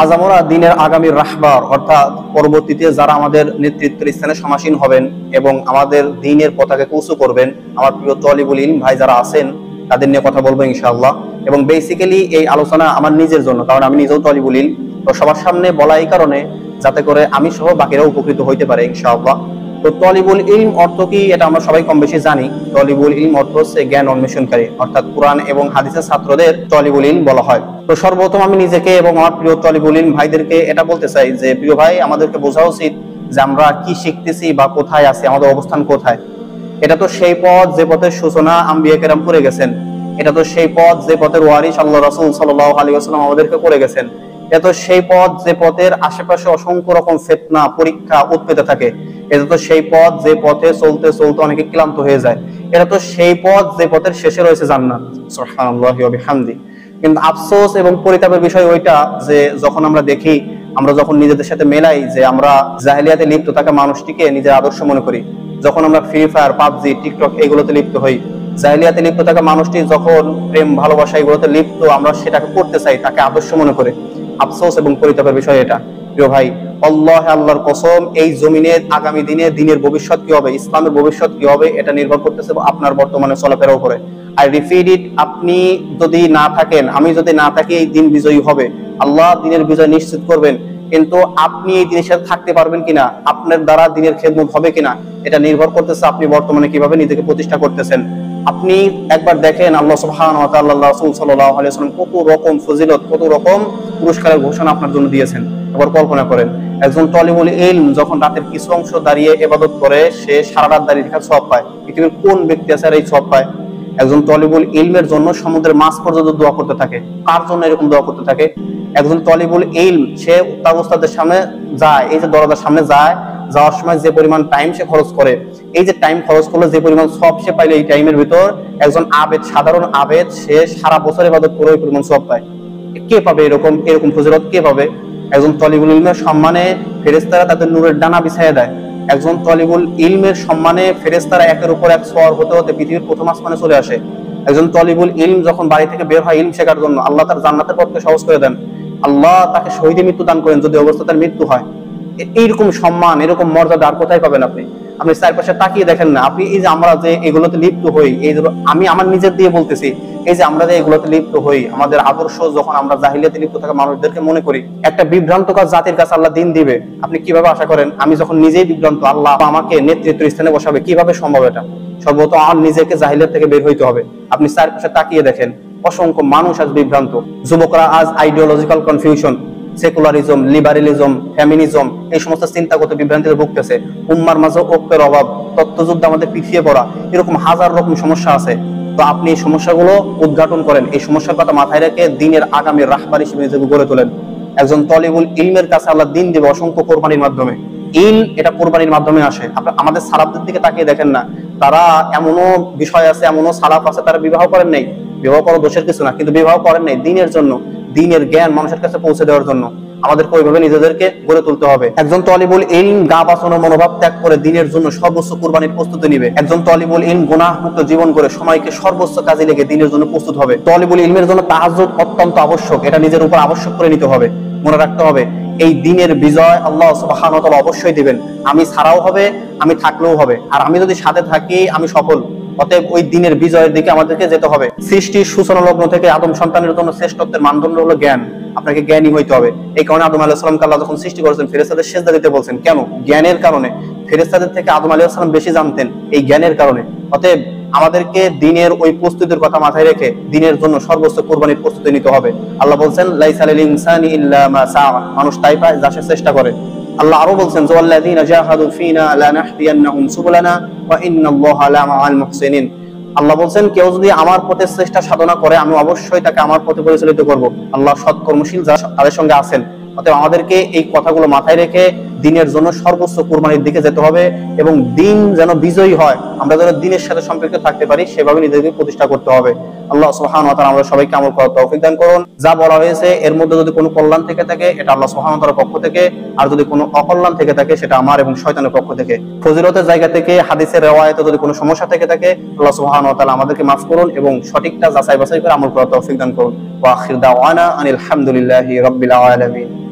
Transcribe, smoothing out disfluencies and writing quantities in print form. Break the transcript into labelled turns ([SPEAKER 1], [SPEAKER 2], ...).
[SPEAKER 1] আজ আমরা দিনের আগামী রাহবার অর্থাৎ পরবর্তীতে যারা আমাদের নেতৃত্বের স্থানে সমাসীন হবেন এবং আমাদের দিনের পতাকাকে উঁচু করবেন, আমার প্রিয় তলিবুল ইলম ভাই যারা আছেন তাদের নিয়ে কথা বলবো ইনশাআল্লাহ। এবং বেসিক্যালি এই আলোচনা আমার নিজের জন্য, কারণ আমি নিজেও তলিবুল ইলম, তো সবার সামনে বলা এই কারণে যাতে করে আমি সহ বাকিরাও উপকৃত হইতে পারে ইনশাআল্লাহ। তো তলিবুল ইলম অর্থ কি এটা আমরা সবাই কম বেশি জানি। তলিবুল ইলম অর্থ হচ্ছে জ্ঞান অন্বেষণকারী, অর্থাৎ কোরআন এবং হাদিসের ছাত্রদের তলিবুল ইলম বলা হয়। তো সর্বপ্রথম আমি নিজেকে এবং আমার প্রিয় তলিবুল ইলম ভাইদেরকে এটা বলতে চাই যে প্রিয় ভাই, আমাদেরকে বোঝা উচিত যে আমরা কি শিখতেছি বা কোথায় আছি, আমাদের অবস্থান কোথায়। এটা তো সেই পথ যে পথের সূচনা আম্বিয়া কেরাম করে গেছেন, এটা তো সেই পথ যে পথের ওয়ারিস আল্লাহ রাসূল সাল্লাল্লাহু আলাইহি ওয়াসাল্লাম আমাদেরকে করে গেছেন, এটা তো সেই পথ যে পথের আশেপাশে অসংখ্য রকম ফিতনা পরীক্ষা উৎপেতে থাকে, এটা তো সেই পথ যে পথে চলতে চলতে অনেকে ক্লান্ত হয়ে যায়, এটা তো সেই পথ যে পথের শেষে রয়েছে জান্নাত। সুবহানাল্লাহি ওয়া বিহামদি। কিন্তু আফসোস এবং পরিতাপের বিষয় ওইটা যে যখন আমরা দেখি, আমরা যখন নিজেদের সাথে মেলাই যে আমরা জাহেলিয়াতে লিপ্ত থাকা মানুষটিকে নিজের আদর্শ মনে করি, যখন আমরা ফ্রি ফায়ার, পাবজি, টিকটক এগুলোতে লিপ্ত হই, জাহেলিয়াতে লিপ্ত থাকা মানুষটি যখন প্রেম ভালোবাসা এগুলোতে লিপ্ত, আমরা সেটাকে করতে চাই, তাকে আদর্শ মনে করে। আফসোস এবং পরিতাপের বিষয় এটা প্রিয় ভাই। আল্লাহর কসম, এই জমিনের আগামী দিনে দিনের ভবিষ্যৎ কি হবে, ইসলামের ভবিষ্যৎ কি হবে, এটা নির্ভর করতেছে আপনার বর্তমানে চলাফেরার উপরে। আই রিপিট ইট, আপনি যদি না থাকেন, আমি যদি না থাকি, এই দিন বিজয়ী হবে, আল্লাহ দিনের বিজয় নিশ্চিত করবেন। কিন্তু আপনি এই দিনের সাথে থাকতে পারবেন কিনা, আপনার দ্বারা দিনের খেদমত হবে কিনা, এটা নির্ভর করতেছে আপনি বর্তমানে কিভাবে নিজেকে প্রতিষ্ঠা করতেছেন। আপনি একবার দেখেন আল্লাহ সুবহানাহু ওয়া তাআলা, রাসূল সাল্লাল্লাহু আলাইহি ওয়াসাল্লাম কত রকম ফজিলত, কত রকম পুরস্কারের ঘোষণা আপনার জন্য দিয়েছেন। এবার কল্পনা করেন, একজন তলিবুল ইলম যখন রাতের কিছু অংশ দাঁড়িয়ে ইবাদত করে, সে সারা রাত দাঁড়িয়ে থাকার সওয়াব পায়। পৃথিবীর কোন ব্যক্তি আছে আর এই সওয়াব পায়? একজন তলিবুল ইলমের জন্য সমুদ্রের মাছ পর্যন্ত দোয়া করতে থাকে। কার জন্য এরকম দোয়া করতে থাকে? একজন তলিবুল ইলম সে তার উস্তাদের সামনে যায়, এই যে দরজার সামনে যায়, যাওয়ার সময় যে পরিমাণ টাইম সে খরচ করে, এই যে টাইম খরচ করলে যে পরিমাণ সওয়াব সে পাইলে, এই টাইমের ভিতর একজন আবেদ, সাধারণ আবেদ, সে সারা বছর ইবাদত করে ওই পরিমাণ সওয়াব পায়। কে পাবে এরকম ফজিলত? কে পাবে? একজন তলিবুল ইলমের সম্মানে ফেরেশতারা তাদের নূরের ডানা বিছাইয়ে দেয়। একজন তলিবুল ইলমের সম্মানে ফেরেশতারা একের উপর এক সওয়ার হতে হতে পৃথিবীর প্রথম আসমানে চলে আসে। একজন তলিবুল ইলম যখন বাড়ি থেকে বের হয় ইলম শেখার জন্য, আল্লাহ তার জান্নাতের পথকে সহজ করে দেন। আল্লাহ তাকে শহীদে মৃত্যু দান করেন যদি অবস্থা তার মৃত্যু হয়। এইরকম সম্মান, এরকম মর্যাদা আর কোথায় পাবেন আপনি? আপনি চারপাশে তাকিয়ে দেখেন না। আপনি এই যে আমরা যে এগুলোতে লিপ্ত হই, এই আমি আমার নিজের দিয়ে বলতেছি, এই যে আমরা যে এগুলোতে লিপ্ত হই, আমাদের আদর্শ যখন আমরা জাহিলিয়াতে লিপ্ত থাকা মানুষদেরকে মনে করি, একটা বিভ্রান্তকর জাতির কাছে আল্লাহ দিন দিবে, আপনি কিভাবে আশা করেন? আমি যখন নিজেই বিভ্রান্ত, আল্লাহ আমাকে নেতৃত্বের স্থানে বসাবে, কিভাবে সম্ভব এটা? সর্বত আমার নিজেকে জাহিলিয়াত থেকে বের হইতে হবে। আপনি চারপাশে তাকিয়ে দেখেন, অসংখ্য মানুষ আজ বিভ্রান্ত, যুবকরা আজ ideological confusion, secularism, liberalism, feminism, এই সমস্ত চিন্তাগত বিভ্রান্তিতে ভুগতেছে। উম্মার মাঝে ঐক্যের অভাব, তত্ত্বযুদ্ধ আমাদের পিছিয়ে পড়া, এরকম হাজার রকম সমস্যা আছে। তো আপনি এই সমস্যাগুলো উদ্ঘাটন করেন, এই সমস্যার কথা মাথায় রেখে দিনের আগামী রাহবার হিসেবে নিজেকে গড়ে তোলেন। একজন তলিবুল ইলমের কাছে আল্লাহ দিন দিবে অসংখ্য কোরবানির মাধ্যমে। ইল এটা কোরবানির মাধ্যমে আসে। আমাদের সালাফদের দিকে তাকিয়ে দেখেন না, তারা এমনও বিষয় আছে, এমনও সালাফ আছে, তারা বিবাহ করেন নাই। বিবাহ করা দোষের কিছু না, কিন্তু বিবাহ করেন নাই দিনের জন্য, দিনের জ্ঞান মানুষের কাছে পৌঁছে দেওয়ার জন্য। আমাদেরকে ওইভাবে নিজেদেরকে গড়ে তুলতে হবে। একজন তলিবুল ইলম গা বাঁচানোর মনোভাব ত্যাগ করে দিনের জন্য সর্বোচ্চ কুরবানির প্রস্তুতি নিবে। একজন তলিবুল ইলম গুনাহ মুক্ত জীবন করে সময়কে সর্বোচ্চ কাজে লেগে দিনের জন্য প্রস্তুত হবে। তলিবুল ইলমের জন্য তাহাজ্জুদ অত্যন্ত আবশ্যক, এটা নিজের উপর আবশ্যক করে নিতে হবে। মনে রাখতে হবে এই দিনের বিজয় আল্লাহ সুবহানাহু ওয়া তাআলা অবশ্যই দিবেন। আমি ছাড়াও হবে, আমি থাকলেও হবে, আর আমি যদি সাথে থাকি আমি সফল। অতএব ওই দিনের বিজয়ের দিকে আমাদেরকে যেতে হবে। সৃষ্টির সূচনা লগ্ন থেকে আদম সন্তানের জন্য শ্রেষ্ঠত্বের মানদণ্ড হলো জ্ঞান। আপনাকে জ্ঞানী হইতে হবে। এই কারণে আদম আলাইহিস সালামকে আল্লাহ যখন সৃষ্টি করেছেন, ফেরেশতাদের সিজদা দিতে বলছেন। কেন? জ্ঞানের কারণে। ফেরেশতাদের থেকে আদম আলাইহিস সালাম বেশি জানতেন এই জ্ঞানের কারণে। অতএব আমাদেরকে দিনের ওই প্রস্তুতির কথা মাথায় রেখে দিনের জন্য সর্বোচ্চ কুরবানির প্রস্তুতি নিতে হবে। আল্লাহ বলছেন লাইসা লিল ইনসানি ইল্লা মা সা, মানুষ তাই পায় যা সে চেষ্টা করে। আল্লাহ আরো বলছেন যাল্লাযীনা জাহাদু ফিনা লানাহদিয়ান্নাহুম সুবুলানা ওয়া ইন্নাল্লাহা লামাআল মুহসিনিন। আল্লাহ বলছেন কেউ যদি আমার পথে চেষ্টা সাধনা করে, আমি অবশ্যই তাকে আমার পথে পরিচালিত করব। আল্লাহ সৎকর্মশীল যারা তাদের সঙ্গে আছেন। অতএব আমাদেরকে এই কথাগুলো মাথায় রেখে দিনের জন্য সর্বোচ্চ কুরবানির দিকে যেতে হবে এবং দিন যেন বিজয়ী হয়, আমরা যেন দিনের সাথে সম্পৃক্ত থাকতে পারি, সেভাবে নিজেদেরকে প্রতিষ্ঠা করতে হবে। আল্লাহ সুবহানাহু ওয়া তাআলা আমাদের সবাইকে আমল করার তৌফিক দান করুন। যা বলা হয়েছে এর মধ্যে যদি কোনো কল্যাণ থেকে থাকে, এটা আল্লাহ সুবহানাহু ওয়া তাআলার পক্ষ থেকে, আর যদি কোনো অকল্যাণ থেকে থাকে, সেটা আমার এবং শয়তানের পক্ষ থেকে। ফজিলতের জায়গা থেকে, হাদিসের রিওয়ায়াতে যদি কোনো সমস্যা থেকে থাকে, আল্লাহ সুবহানাহু ওয়া তাআলা আমাদেরকে মাফ করুন এবং সঠিকটা যাচাই বাছাই করে আমল করার তৌফিক দান করুন। ওয়া আখির দাওয়ানা আনিল হামদুলিল্লাহি রাব্বিল আলামিন।